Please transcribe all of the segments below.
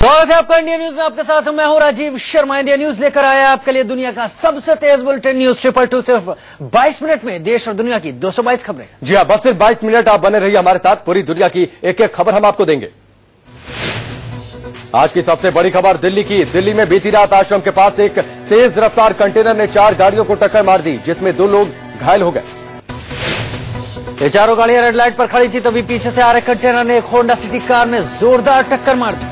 स्वागत है आपका इंडिया न्यूज में। आपके साथ मैं हूं राजीव शर्मा। इंडिया न्यूज लेकर आया आपके लिए दुनिया का सबसे तेज बुलेटिन न्यूज 222 सिर्फ 22 मिनट में देश और दुनिया की 222 खबरें। जी हाँ, बस सिर्फ 22 मिनट आप बने रहिए हमारे साथ। पूरी दुनिया की एक एक खबर हम आपको देंगे। आज की सबसे बड़ी खबर दिल्ली की। दिल्ली में बीती रात आश्रम के पास एक तेज रफ्तार कंटेनर ने 4 गाड़ियों को टक्कर मार दी, जिसमें 2 लोग घायल हो गए। ये चारों गाड़ियां रेड लाइट पर खड़ी थी, तभी पीछे से आ रहे कंटेनर ने एक होंडा सिटी कार में जोरदार टक्कर मार दी।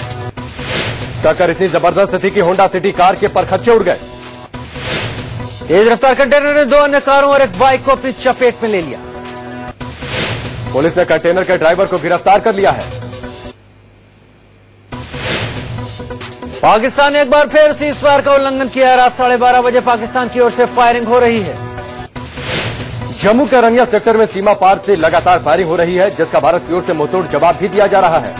टक्कर इतनी जबरदस्त थी कि होंडा सिटी कार के परखच्चे उड़ गए। तेज रफ्तार कंटेनर ने 2 अन्य कारों और एक बाइक को अपनी चपेट में ले लिया। पुलिस ने कंटेनर के ड्राइवर को गिरफ्तार कर लिया है। पाकिस्तान ने एक बार फिर सीज़फायर का उल्लंघन किया। रात 12:30 बजे पाकिस्तान की ओर से फायरिंग हो रही है। जम्मू के रनिया सेक्टर में सीमा पार से लगातार फायरिंग हो रही है, जिसका भारत की ओर से मुंहतोड़ जवाब भी दिया जा रहा है।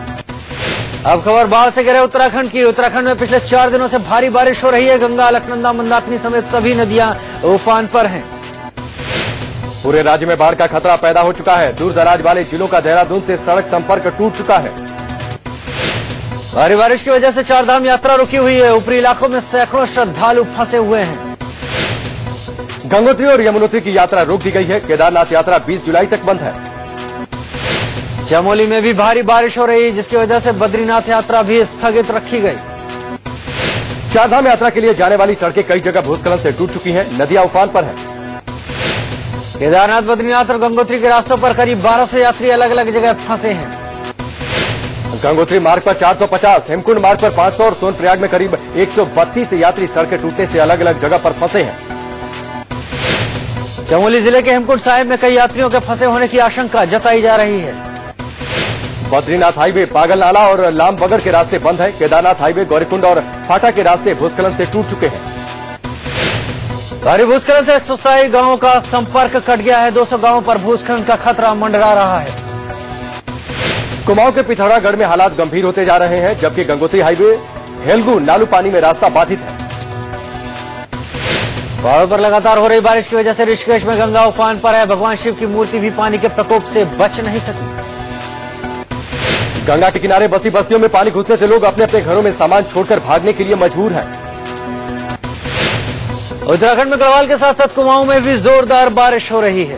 अब खबर बाढ़ से घिरे उत्तराखंड की। उत्तराखंड में पिछले 4 दिनों से भारी बारिश हो रही है। गंगा, अलकनंदा, मंदाकिनी समेत सभी नदियां उफान पर हैं। पूरे राज्य में बाढ़ का खतरा पैदा हो चुका है। दूर दराज वाले जिलों का देहरादून से सड़क संपर्क टूट चुका है। भारी बारिश की वजह से चारधाम यात्रा रुकी हुई है। ऊपरी इलाकों में सैकड़ों श्रद्धालु फंसे हुए हैं। गंगोत्री और यमुनोत्री की यात्रा रोक दी गई है। केदारनाथ यात्रा 20 जुलाई तक बंद है। चमोली में भी भारी बारिश हो रही है, जिसकी वजह से बद्रीनाथ यात्रा भी स्थगित रखी गई। चारधाम यात्रा के लिए जाने वाली सड़कें कई जगह भूस्खलन से टूट चुकी हैं। नदियां उफान पर है। केदारनाथ, बद्रीनाथ और गंगोत्री के रास्तों पर करीब 1200 यात्री अलग अलग जगह फंसे हैं। गंगोत्री मार्ग पर 450, हेमकुंड मार्ग पर 500 और सोनप्रयाग में करीब 132 यात्री सड़कें टूटने से अलग अलग जगह पर फंसे हैं। चमोली जिले के हेमकुंड साहिब में कई यात्रियों के फंसे होने की आशंका जताई जा रही है। बद्रीनाथ हाईवे, पागलनाला और लामबगड़ के रास्ते बंद है। केदारनाथ हाईवे, गौरीकुंड और फाटा के रास्ते भूस्खलन से टूट चुके हैं। भारी भूस्खलन से 127 गांवों का संपर्क कट गया है। 200 गांवों पर भूस्खलन का खतरा मंडरा रहा है। कुमाऊं के पिथौरागढ़ में हालात गंभीर होते जा रहे हैं, जबकि गंगोत्री हाईवे हेलगू नालू पानी में रास्ता बाधित है। पहाड़ों पर लगातार हो रही बारिश की वजह से ऋषिकेश में गंगा उफान पर है। भगवान शिव की मूर्ति भी पानी के प्रकोप से बच नहीं सकी। गंगा के किनारे बसी बस्तियों में पानी घुसने से लोग अपने अपने घरों में सामान छोड़कर भागने के लिए मजबूर हैं। उत्तराखंड में गढ़वाल के साथ साथ कुमाऊं में भी जोरदार बारिश हो रही है।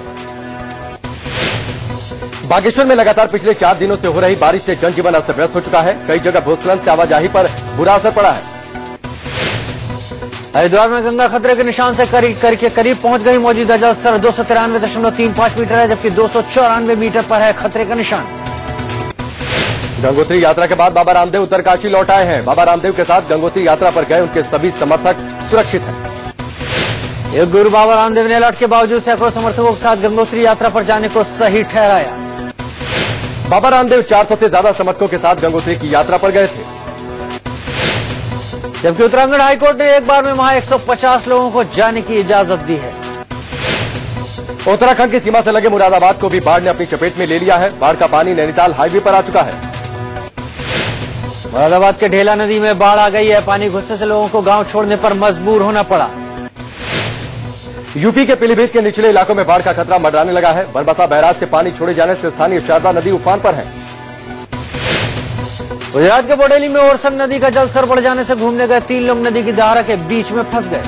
बागेश्वर में लगातार पिछले 4 दिनों से हो रही बारिश से जनजीवन अस्त व्यस्त हो चुका है। कई जगह भूस्खलन से आवाजाही पर बुरा असर पड़ा है। हरिद्वार में गंगा खतरे के निशान से करीब पहुंच गई। मौजूदा जलस्तर 293.35 मीटर है, जबकि 294 मीटर पर है खतरे का निशान। गंगोत्री यात्रा के बाद बाबा रामदेव उत्तरकाशी लौट आए हैं। बाबा रामदेव के साथ गंगोत्री यात्रा पर गए उनके सभी समर्थक सुरक्षित हैं। एक गुरु बाबा रामदेव ने अलर्ट के बावजूद सैकड़ों समर्थकों के साथ गंगोत्री यात्रा पर जाने को सही ठहराया। बाबा रामदेव 400 से ज्यादा समर्थकों के साथ गंगोत्री की यात्रा पर गए थे, जबकि उत्तराखंड हाईकोर्ट ने एक बार में वहां 150 लोगों को जाने की इजाजत दी है। उत्तराखंड की सीमा से लगे मुरादाबाद को भी बाढ़ ने अपनी चपेट में ले लिया है। बाढ़ का पानी नैनीताल हाईवे पर आ चुका है। मुरादाबाद के ढेला नदी में बाढ़ आ गई है। पानी घुसने से लोगों को गांव छोड़ने पर मजबूर होना पड़ा। यूपी के पीलीभीत के निचले इलाकों में बाढ़ का खतरा मंडराने लगा है। बनबसा बैराज से पानी छोड़े जाने से स्थानीय शारदा नदी उफान पर है। गुजरात के बोडेली में ओरसंग नदी का जलस्तर बढ़ जाने से घूमने गए 3 लोग नदी की धारा के बीच में फंस गए।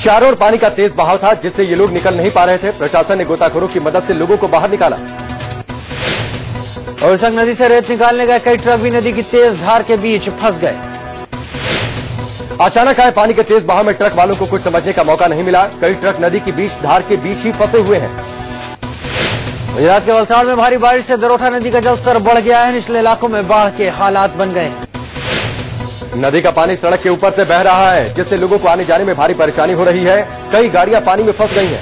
चारों ओर पानी का तेज बहाव था, जिससे ये लोग निकल नहीं पा रहे थे। प्रशासन ने गोताखोरों की मदद से लोगों को बाहर निकाला। ओरसंग नदी से रेत निकालने गए कई ट्रक भी नदी की तेज धार के बीच फंस गए। अचानक आए पानी के तेज बहाव में ट्रक वालों को कुछ समझने का मौका नहीं मिला। कई ट्रक नदी की बीच धार के बीच ही फंसे हुए हैं। गुजरात के वलसाड़ में भारी बारिश से दरोठा नदी का जलस्तर बढ़ गया है। निचले इलाकों में बाढ़ के हालात बन गए हैं। नदी का पानी सड़क के ऊपर से बह रहा है, जिससे लोगों को आने जाने में भारी परेशानी हो रही है। कई गाड़ियां पानी में फंस गई हैं।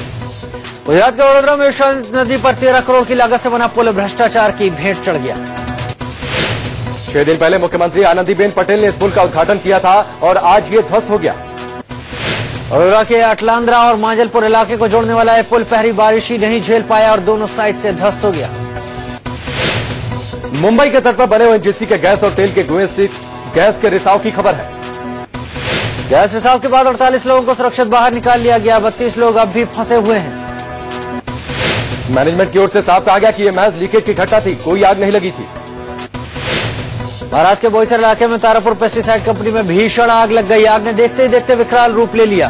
गुजरात के वडोदरा में विश्वामित्र नदी पर 13 करोड़ की लागत से बना पुल भ्रष्टाचार की भेंट चढ़ गया। 6 दिन पहले मुख्यमंत्री आनंदीबेन पटेल ने इस पुल का उद्घाटन किया था और आज ये ध्वस्त हो गया। वडोदरा के अटलांद्रा और मांजलपुर इलाके को जोड़ने वाला यह पुल पहली बारिश ही नहीं झेल पाया और दोनों साइड से ध्वस्त हो गया। मुंबई के तट पर बने ओएनजीसी के गैस और तेल के कुएं से गैस के रिसाव की खबर है। गैस रिसाव के बाद 48 लोगों को सुरक्षित बाहर निकाल लिया गया। 32 लोग अब भी फंसे हुए हैं। मैनेजमेंट की ओर से साफ कहा गया कि यह महज लीकेज की घटना थी, कोई आग नहीं लगी थी। महाराष्ट्र के बोईसर इलाके में तारापुर पेस्टिसाइड कंपनी में भीषण आग लग गई। आग ने देखते ही देखते विकराल रूप ले लिया।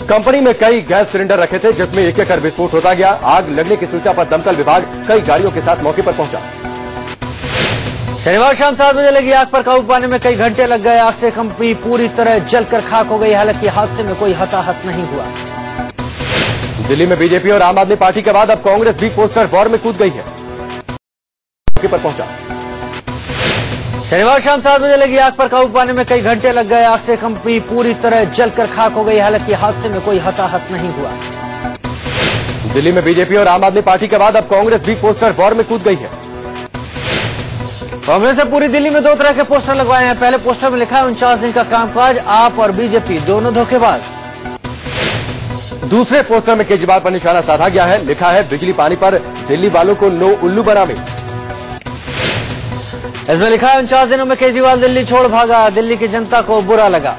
कंपनी में कई गैस सिलेंडर रखे थे जिसमें एक एक कर विस्फोट होता गया। आग लगने की सूचना पर दमकल विभाग कई गाड़ियों के साथ मौके पर पहुंचा। शनिवार शाम 7 बजे लगी आग पर काबू पाने में कई घंटे लग गए। आग से कंपनी पूरी तरह जलकर खाक हो गई। हालांकि हादसे में कोई हताहत नहीं हुआ। दिल्ली में बीजेपी और आम आदमी पार्टी के बाद अब कांग्रेस भी पोस्टर वॉर में कूद गई है। मौके पर पहुंचा। शनिवार शाम 7 बजे लगी आग पर काबू पाने में कई घंटे लग गए। आग से कंपनी पूरी तरह जलकर खाक हो गई। हालांकि हादसे में कोई हताहत नहीं हुआ। दिल्ली में बीजेपी और आम आदमी पार्टी के बाद अब कांग्रेस भी पोस्टर वॉर में कूद गई है। कांग्रेस ने पूरी दिल्ली में 2 तरह के पोस्टर लगवाए हैं। पहले पोस्टर में लिखा है 49 दिन का कामकाज, आप और बीजेपी दोनों धोखेबाज। दूसरे पोस्टर में केजरीवाल पर निशाना साधा गया है। लिखा है बिजली पानी पर दिल्ली वालों को नो उल्लू बनावे। इसमें लिखा है 49 दिनों में केजरीवाल दिल्ली छोड़ भागा, दिल्ली की जनता को बुरा लगा।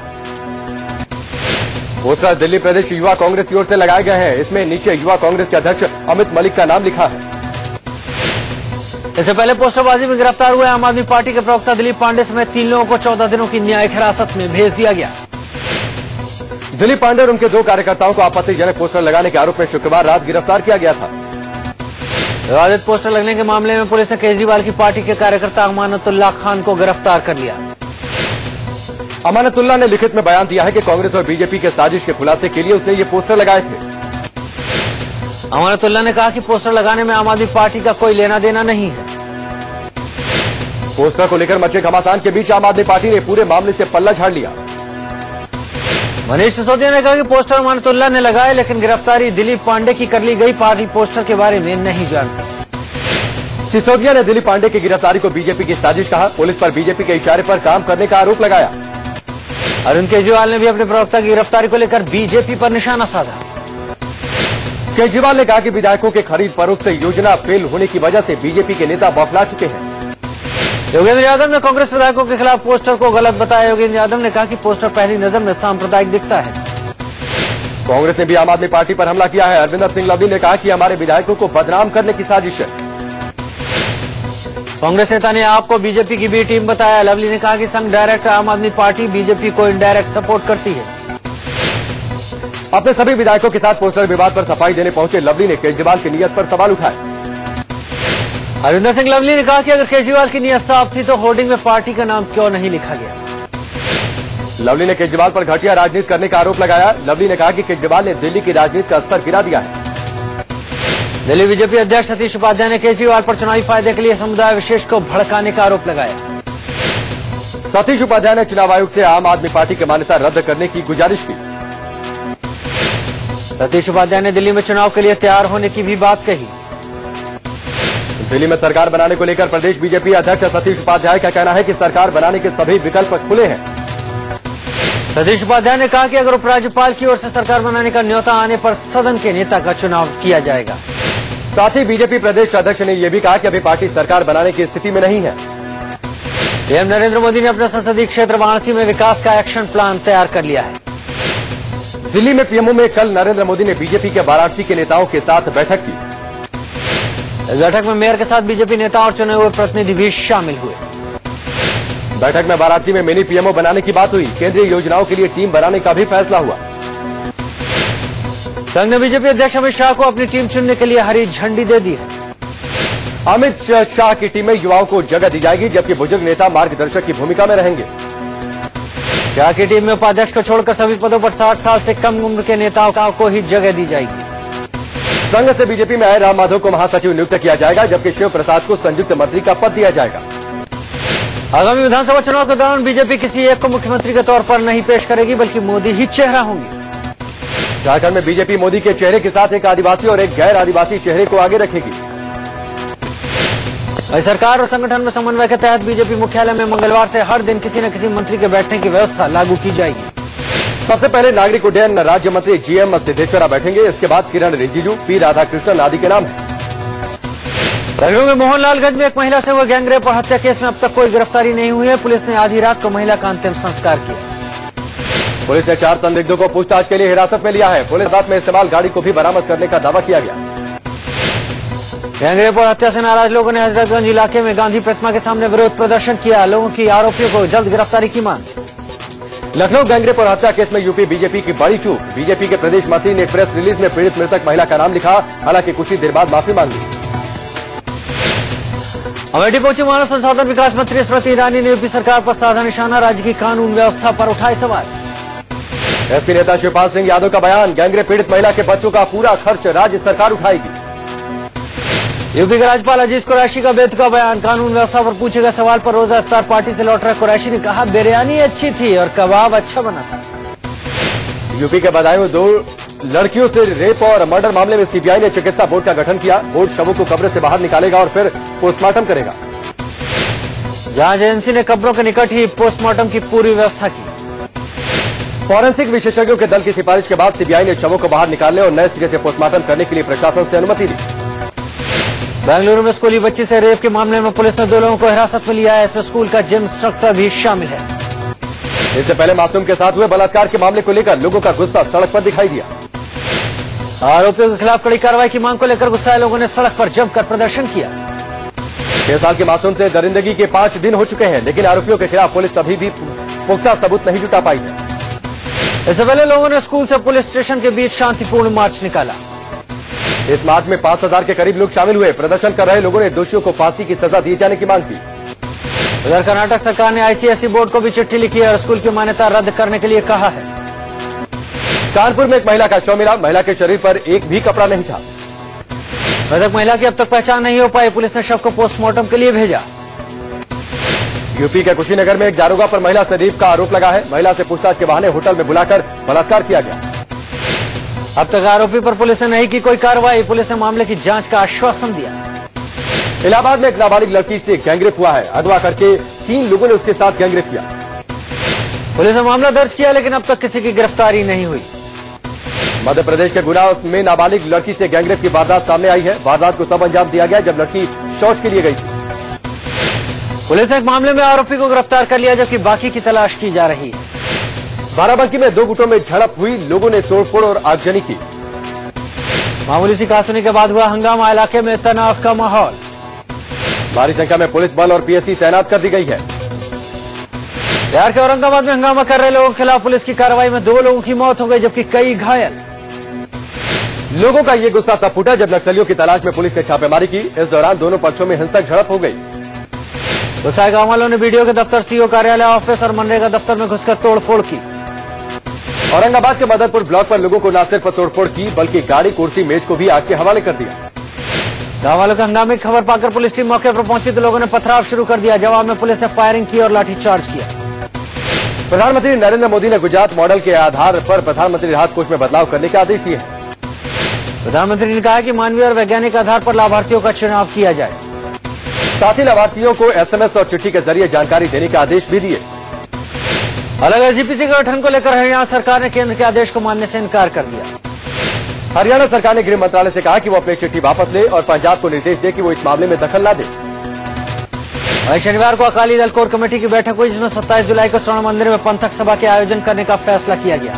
पोस्टर दिल्ली प्रदेश युवा कांग्रेस की ओर से लगाए गए हैं। इसमें नीचे युवा कांग्रेस के अध्यक्ष अमित मलिक का नाम लिखा है। इससे पहले पोस्टरबाजी में गिरफ्तार हुए आम आदमी पार्टी के प्रवक्ता दिलीप पांडे समेत 3 लोगों को 14 दिनों की न्यायिक हिरासत में भेज दिया गया। दिलीप पांडे और उनके 2 कार्यकर्ताओं को आपत्तिजनक पोस्टर लगाने के आरोप में शुक्रवार रात गिरफ्तार किया गया था। विवादित पोस्टर लगने के मामले में पुलिस ने केजरीवाल की पार्टी के कार्यकर्ता अमानतुल्लाह खान को गिरफ्तार कर लिया। अमानतुल्लाह ने लिखित में बयान दिया है कि कांग्रेस और बीजेपी के साजिश के खुलासे के लिए उसने ये पोस्टर लगाए थे। अमानतुल्लाह ने कहा कि पोस्टर लगाने में आम आदमी पार्टी का कोई लेना देना नहीं है। पोस्टर को लेकर मचे घमासान के बीच आम आदमी पार्टी ने पूरे मामले से पल्ला झाड़ लिया। मनीष सिसोदिया ने कहा कि पोस्टर अमानतुल्लाह ने लगाए, लेकिन गिरफ्तारी दिलीप पांडे की कर ली गई। पार्टी पोस्टर के बारे में नहीं जानती। सिसोदिया ने दिलीप पांडे की गिरफ्तारी को बीजेपी की साजिश कहा। पुलिस पर बीजेपी के इशारे पर काम करने का आरोप लगाया। अरविंद केजरीवाल ने भी अपने प्रवक्ता की गिरफ्तारी को लेकर बीजेपी पर निशाना साधा। केजरीवाल ने कहा कि विधायकों के खरीद फरोख्त योजना फेल होने की वजह से बीजेपी के नेता बौखला चुके हैं। योगेंद्र यादव ने कांग्रेस विधायकों के खिलाफ पोस्टर को गलत बताया। योगेंद्र यादव ने कहा कि पोस्टर पहली नजर में सांप्रदायिक दिखता है। कांग्रेस ने भी आम आदमी पार्टी पर हमला किया है। अरविंदर सिंह लवली ने कहा कि हमारे विधायकों को बदनाम करने की साजिश है। कांग्रेस नेता ने आपको बीजेपी की बी टीम बताया। लवली ने कहा कि संघ डायरेक्ट आम आदमी पार्टी बीजेपी को इनडायरेक्ट सपोर्ट करती है। अपने सभी विधायकों के साथ पोस्टर विवाद पर सफाई देने पहुंचे लवली ने केजरीवाल की नीयत पर सवाल उठाए। अरविंदर सिंह लवली ने कहा कि अगर केजरीवाल की नीयत साफ थी तो होर्डिंग में पार्टी का नाम क्यों नहीं लिखा गया। लवली ने केजरीवाल पर घटिया राजनीति करने का आरोप लगाया। लवली ने कहा कि केजरीवाल ने दिल्ली की राजनीति का स्तर गिरा दिया है। दिल्ली बीजेपी अध्यक्ष सतीश उपाध्याय ने केजरीवाल पर चुनावी फायदे के लिए समुदाय विशेष को भड़काने का आरोप लगाया। सतीश उपाध्याय ने चुनाव आयोग से आम आदमी पार्टी की मान्यता रद्द करने की गुजारिश की। सतीश उपाध्याय ने दिल्ली में चुनाव के लिए तैयार होने की भी बात कही। दिल्ली में सरकार बनाने को लेकर प्रदेश बीजेपी अध्यक्ष सतीश उपाध्याय का कहना है कि सरकार बनाने के सभी विकल्प खुले हैं। सतीश उपाध्याय ने कहा कि अगर उपराज्यपाल की ओर से सरकार बनाने का न्योता आने पर सदन के नेता का चुनाव किया जाएगा। साथ ही बीजेपी प्रदेश अध्यक्ष ने यह भी कहा कि अभी पार्टी सरकार बनाने की स्थिति में नहीं है। पीएम नरेंद्र मोदी ने अपने संसदीय क्षेत्र वाराणसी में विकास का एक्शन प्लान तैयार कर लिया है। दिल्ली में पीएमओ में कल नरेंद्र मोदी ने बीजेपी के वाराणसी के नेताओं के साथ बैठक की। इस बैठक में मेयर के साथ बीजेपी नेता और चुने हुए प्रतिनिधि भी शामिल हुए। बैठक में वाराणसी में मिनी पीएमओ बनाने की बात हुई। केंद्रीय योजनाओं के लिए टीम बनाने का भी फैसला हुआ। संघ ने बीजेपी अध्यक्ष अमित शाह को अपनी टीम चुनने के लिए हरी झंडी दे दी है। अमित शाह की टीम में युवाओं को जगह दी जाएगी, जबकि बुजुर्ग नेता मार्गदर्शक की भूमिका में रहेंगे। शाह की टीम में उपाध्यक्ष को छोड़कर सभी पदों पर 60 साल से कम उम्र के नेताओं को ही जगह दी जाएगी। संघ से बीजेपी में आए राम माधव को महासचिव नियुक्त किया जाएगा, जबकि शिव प्रसाद को संयुक्त मंत्री का पद दिया जाएगा। आगामी विधानसभा चुनाव के दौरान बीजेपी किसी एक को मुख्यमंत्री के तौर पर नहीं पेश करेगी, बल्कि मोदी ही चेहरा होंगे। झारखंड में बीजेपी मोदी के चेहरे के साथ एक आदिवासी और एक गैर आदिवासी चेहरे को आगे रखेगी। सरकार और संगठन में समन्वय के तहत बीजेपी मुख्यालय में मंगलवार से हर दिन किसी न किसी मंत्री के बैठने की व्यवस्था लागू की जाएगी। सबसे पहले नागरिक उड्डयन राज्य मंत्री जीएम सिद्धेश्वरा बैठेंगे। इसके बाद किरण रिजिजू, पी राधाकृष्णन आदि के नाम हैं। लखनऊ में मोहनलालगंज में एक महिला से हुए गैंगरेप और हत्या केस में अब तक कोई गिरफ्तारी नहीं हुई है। पुलिस ने आधी रात को महिला का अंतिम संस्कार किया। पुलिस ने 4 संदिग्धों को पूछताछ के लिए हिरासत में लिया है। पुलिस रात में इस्तेमाल गाड़ी को भी बरामद करने का दावा किया गया। गैंगरेप और हत्या से नाराज लोगों ने हजरतगंज इलाके में गांधी प्रतिमा के सामने विरोध प्रदर्शन किया। लोगों की आरोपियों को जल्द गिरफ्तारी की मांग। लखनऊ गैंगरेप और हत्या केस में यूपी बीजेपी की बड़ी चूक। बीजेपी के प्रदेश मंत्री ने प्रेस रिलीज में पीड़ित मृतक महिला का नाम लिखा, हालांकि कुछ ही देर बाद माफी मांगी। अमेठी पहुंची मानव संसाधन विकास मंत्री स्मृति ईरानी ने यूपी सरकार पर साधा निशाना, राज्य की कानून व्यवस्था पर उठाए सवाल। एसपी नेता शिवपाल सिंह यादव का बयान, गैंगरेप पीड़ित महिला के बच्चों का पूरा खर्च राज्य सरकार उठाएगी। यूपी के राज्यपाल अजीज कुरैशी का बेतुका बयान, कानून व्यवस्था पर पूछे गए सवाल पर रोजा इफ्तार पार्टी से लौट रहे कुरैशी ने कहा, बिरयानी अच्छी थी और कबाब अच्छा बना था। यूपी के बदायूं 2 लड़कियों से रेप और मर्डर मामले में सीबीआई ने चिकित्सा बोर्ड का गठन किया। बोर्ड शवों को कब्र से बाहर निकालेगा और फिर पोस्टमार्टम करेगा। जांच एजेंसी ने कब्रों के निकट ही पोस्टमार्टम की पूरी व्यवस्था की। फॉरेंसिक विशेषज्ञों के दल की सिफारिश के बाद सीबीआई ने शवों को बाहर निकालने और नए सिरे से पोस्टमार्टम करने के लिए प्रशासन से अनुमति दी। बेंगलुरु में स्कूली बच्ची से रेप के मामले में पुलिस ने 2 लोगों को हिरासत में लिया है। इसमें स्कूल का जिम इंस्ट्रक्टर भी शामिल है। इससे पहले मासूम के साथ हुए बलात्कार के मामले को लेकर लोगों का गुस्सा सड़क पर दिखाई दिया। आरोपियों के खिलाफ कड़ी कार्रवाई की मांग को लेकर गुस्साए लोगों ने सड़क पर जमकर प्रदर्शन किया। 6 साल के मासूम से दरिंदगी के 5 दिन हो चुके हैं, लेकिन आरोपियों के खिलाफ पुलिस अभी भी पुख्ता सबूत नहीं जुटा पाई है। इससे पहले लोगों ने स्कूल से पुलिस स्टेशन के बीच शांतिपूर्ण मार्च निकाला। इस मार्च में 5000 के करीब लोग शामिल हुए। प्रदर्शन कर रहे लोगों ने दोषियों को फांसी की सजा दिए जाने की मांग की। उधर कर्नाटक सरकार ने आईसीएसई बोर्ड को भी चिट्ठी लिखी है और स्कूल की मान्यता रद्द करने के लिए कहा है। कानपुर में एक महिला का शव मिला। महिला के शरीर पर एक भी कपड़ा नहीं था। मृतक महिला की अब तक पहचान नहीं हो पाई। पुलिस ने शव को पोस्टमार्टम के लिए भेजा। यूपी के कुशीनगर में एक दारोगा पर महिला से रेप का आरोप लगा है। महिला से पूछताछ के बहाने होटल में बुलाकर बलात्कार किया गया। अब तक आरोपी पर पुलिस ने नहीं की कोई कार्रवाई। पुलिस ने मामले की जांच का आश्वासन दिया। इलाहाबाद में एक नाबालिग लड़की से गैंगरेप हुआ है। अगवा करके 3 लोगों ने उसके साथ गैंगरेप किया। पुलिस ने मामला दर्ज किया, लेकिन अब तक किसी की गिरफ्तारी नहीं हुई। मध्य प्रदेश के गुना में नाबालिग लड़की से गैंगरेप की वारदात सामने आई है। वारदात को तब अंजाम दिया गया जब लड़की शौच के लिए गई थी। पुलिस ने एक मामले में आरोपी को गिरफ्तार कर लिया, जबकि बाकी की तलाश की जा रही है। बाराबंकी में 2 गुटों में झड़प हुई। लोगों ने तोड़फोड़ और आगजनी की। मामूली सी कहासुनी के बाद हुआ हंगामा। इलाके में तनाव का माहौल। भारी संख्या में पुलिस बल और पीएससी तैनात कर दी गई है। बिहार के औरंगाबाद में हंगामा कर रहे लोगों के खिलाफ पुलिस की कार्रवाई में 2 लोगों की मौत हो गई, जबकि कई घायल। लोगों का ये गुस्सा तब फूटा जब नक्सलियों की तलाश में पुलिस ने छापेमारी की। इस दौरान दोनों पक्षों में हिंसक झड़प हो गई। गुस्साए गांव वालों ने बीडीओ के दफ्तर, सीओ कार्यालय, ऑफिस और मनरेगा दफ्तर में घुसकर तोड़फोड़ की। औरंगाबाद के मदनपुर ब्लॉक पर लोगों को न सिर्फ तोड़फोड़ की, बल्कि गाड़ी, कुर्सी, मेज को भी आग के हवाले कर दिया। गांव वालों के हंगामे की खबर पाकर पुलिस टीम मौके पर पहुंची तो लोगों ने पथराव शुरू कर दिया। जवाब में पुलिस ने फायरिंग की और लाठीचार्ज किया। प्रधानमंत्री नरेंद्र मोदी ने गुजरात मॉडल के आधार पर प्रधानमंत्री राहत कोष में बदलाव करने के आदेश दिए हैं। प्रधानमंत्री ने कहा कि मानवीय और वैज्ञानिक आधार पर लाभार्थियों का चुनाव किया जाए। साथ ही लाभार्थियों को एसएमएस और चिट्ठी के जरिए जानकारी देने के आदेश भी दिए। अलग एसजीपीसी के गठन को लेकर हरियाणा सरकार ने केंद्र के आदेश को मानने से इनकार कर दिया। हरियाणा सरकार ने गृह मंत्रालय से कहा कि वो अपनी चिट्ठी वापस ले और पंजाब को निर्देश दे कि वो इस मामले में दखल न दे। वहीं शनिवार को अकाली दल कोर कमेटी की बैठक हुई, जिसमें 27 जुलाई को स्वर्ण मंदिर में पंथक सभा के आयोजन करने का फैसला किया गया।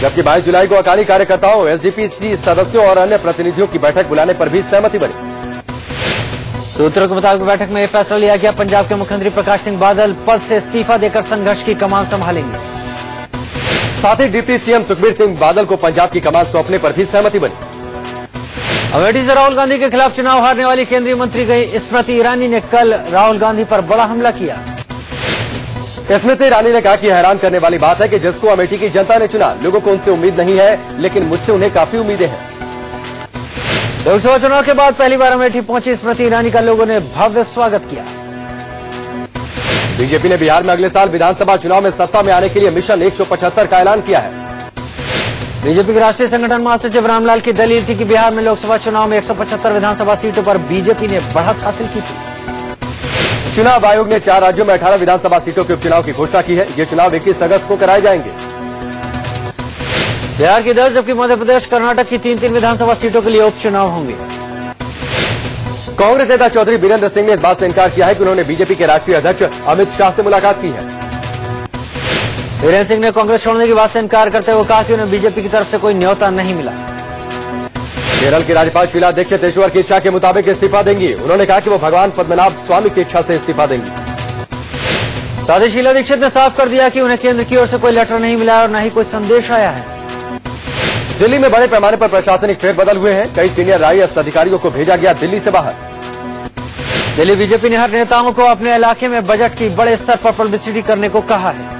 जबकि 22 जुलाई को अकाली कार्यकर्ताओं, एसजीपीसी सदस्यों और अन्य प्रतिनिधियों की बैठक बुलाने पर भी सहमति बनी। सूत्रों के मुताबिक बैठक में यह फैसला लिया गया, पंजाब के मुख्यमंत्री प्रकाश सिंह बादल पद से इस्तीफा देकर संघर्ष की कमान संभालेंगे। साथ ही डिप्टी सीएम सुखबीर सिंह बादल को पंजाब की कमान सौंपने पर भी सहमति बनी। अमेठी से राहुल गांधी के खिलाफ चुनाव हारने वाली केंद्रीय मंत्री गई स्मृति ईरानी ने कल राहुल गांधी पर बड़ा हमला किया। स्मृति ईरानी ने कहा कि हैरान करने वाली बात है कि जिसको अमेठी की जनता ने चुना, लोगों को उनसे उम्मीद नहीं है, लेकिन मुझसे उन्हें काफी उम्मीदें हैं। लोकसभा चुनाव के बाद पहली बार अमेठी पहुंची स्मृति ईरानी का लोगों ने भव्य स्वागत किया। बीजेपी ने बिहार में अगले साल विधानसभा चुनाव में सत्ता में आने के लिए मिशन 175 का ऐलान किया है। बीजेपी के राष्ट्रीय संगठन महासचिव रामलाल की दलील थी कि बिहार में लोकसभा चुनाव में 175 विधानसभा सीटों पर बीजेपी ने बढ़त हासिल की थी। चुनाव आयोग ने 4 राज्यों में 18 विधानसभा सीटों के उपचुनाव की घोषणा की है। ये चुनाव 21 अगस्त को कराए जाएंगे। बिहार की 10 जबकि मध्य प्रदेश, कर्नाटक की 3-3 विधानसभा सीटों के लिए उपचुनाव होंगे। कांग्रेस नेता चौधरी बीरेंद्र सिंह ने इस बात से इनकार किया है कि उन्होंने बीजेपी के राष्ट्रीय अध्यक्ष अमित शाह से मुलाकात की है। बीरेंद्र सिंह ने कांग्रेस छोड़ने की बात से इनकार करते हुए कहा कि उन्हें बीजेपी की तरफ से कोई न्योता नहीं मिला। केरल की राज्यपाल शीला दीक्षित ईश्वर की इच्छा के मुताबिक इस्तीफा देंगी। उन्होंने कहा कि वो भगवान पद्मनाभ स्वामी की इच्छा से इस्तीफा देंगी। साथ ही शीला दीक्षित ने साफ कर दिया कि उन्हें केंद्र की ओर से कोई लेटर नहीं मिला और न ही कोई संदेश आया है। दिल्ली में बड़े पैमाने पर प्रशासनिक फेरबदल हुए हैं। कई सीनियर आईएएस अधिकारियों को भेजा गया दिल्ली से बाहर। दिल्ली बीजेपी ने हर नेताओं को अपने इलाके में बजट की बड़े स्तर पर पब्लिसिटी करने को कहा है।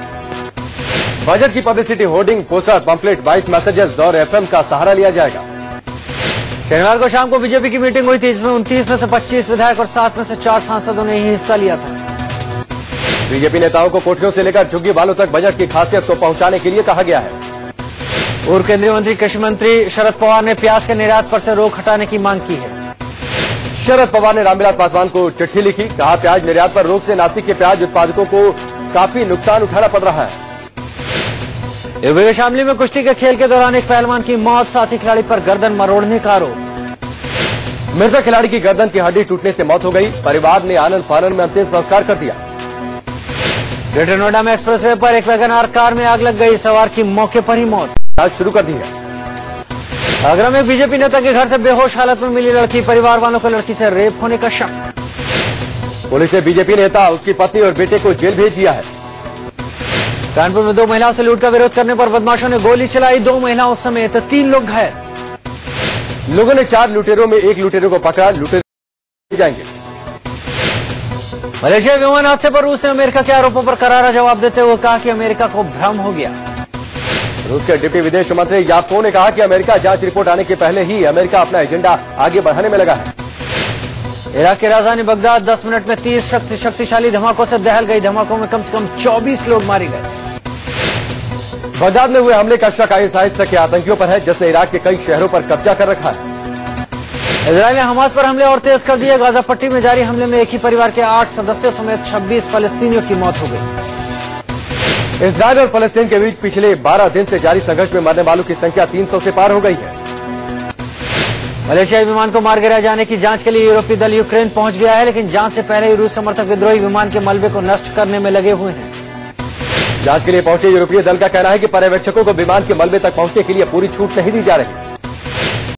बजट की publicity hoarding, poster, pamphlet, voice messages और एफएम का सहारा लिया जाएगा। शनिवार को शाम को बीजेपी की मीटिंग हुई थी, जिसमें 29 में से 25 विधायक और 7 में से 4 सांसदों ने ही हिस्सा लिया था। बीजेपी नेताओं को कोठरियों से लेकर झुग्गी बालों तक बजट की खासियत को पहुंचाने के लिए कहा गया है। पूर्व केंद्रीय मंत्री कृषि मंत्री शरद पवार ने प्याज के निर्यात पर से रोक हटाने की मांग की है। शरद पवार ने रामविलास पासवान को चिट्ठी लिखी, कहा प्याज निर्यात पर रोक से नासिक के प्याज उत्पादकों को काफी नुकसान उठाना पड़ रहा है। यूपी के शामली में कुश्ती के खेल के दौरान एक पहलवान की मौत, साथी खिलाड़ी पर गर्दन मरोड़ने का आरोप। मृतक खिलाड़ी की गर्दन की हड्डी टूटने से मौत हो गई। परिवार ने आनंद फानंद में अंतिम संस्कार कर दिया। ग्रेटर नोएडा में एक्सप्रेसवे पर एक वैगनआर कार में आग लग गई, सवार की मौके पर ही मौत। जांच शुरू कर दी है। आगरा में बीजेपी नेता के घर से बेहोश हालत में मिली लड़की, परिवार वालों को लड़की से रेप होने का शक। पुलिस ने बीजेपी नेता, उसकी पत्नी और बेटे को जेल भेज दिया है। कानपुर में 2 महिलाओं से लूट का विरोध करने पर बदमाशों ने गोली चलाई, 2 महिलाओं समेत 3 लोग घायल। लोगों ने 4 लुटेरों में एक लुटेरों को पकड़ा, लुटेरे जाएंगे। मलेशिया विमान हादसे पर रूस ने अमेरिका के आरोपों पर करारा जवाब देते हुए कहा कि अमेरिका को भ्रम हो गया। रूस के डिप्टी विदेश मंत्री याकोव ने कहा कि अमेरिका जांच रिपोर्ट आने के पहले ही अमेरिका अपना एजेंडा आगे बढ़ाने में लगा है। इराक की राजधानी बगदाद 10 मिनट में 30 शक्तिशाली धमाकों से दहल गई। धमाकों में कम से कम 24 लोग मारे गए। बगदाद में हुए हमले का शक आईएसआईएस के आतंकियों पर है, जिसने इराक के कई शहरों पर कब्जा कर रखा है। इजरायल ने हमास पर हमले और तेज कर दिए। गाजा पट्टी में जारी हमले में एक ही परिवार के 8 सदस्यों समेत 26 फलस्तीनियों की मौत हो गई। इजरायल और फलस्तीन के बीच पिछले 12 दिन से जारी संघर्ष में मरने वालों की संख्या 300 से पार हो गई है। मलेशियाई विमान को मार गिराए जाने की जांच के लिए यूरोपीय दल यूक्रेन पहुंच गया है, लेकिन जांच से पहले ही रूस समर्थक विद्रोही विमान के मलबे को नष्ट करने में लगे हुए हैं। जांच के लिए पहुंचे यूरोपीय दल का कहना है कि पर्यवेक्षकों को विमान के मलबे तक पहुंचने के लिए पूरी छूट नहीं दी जा रही।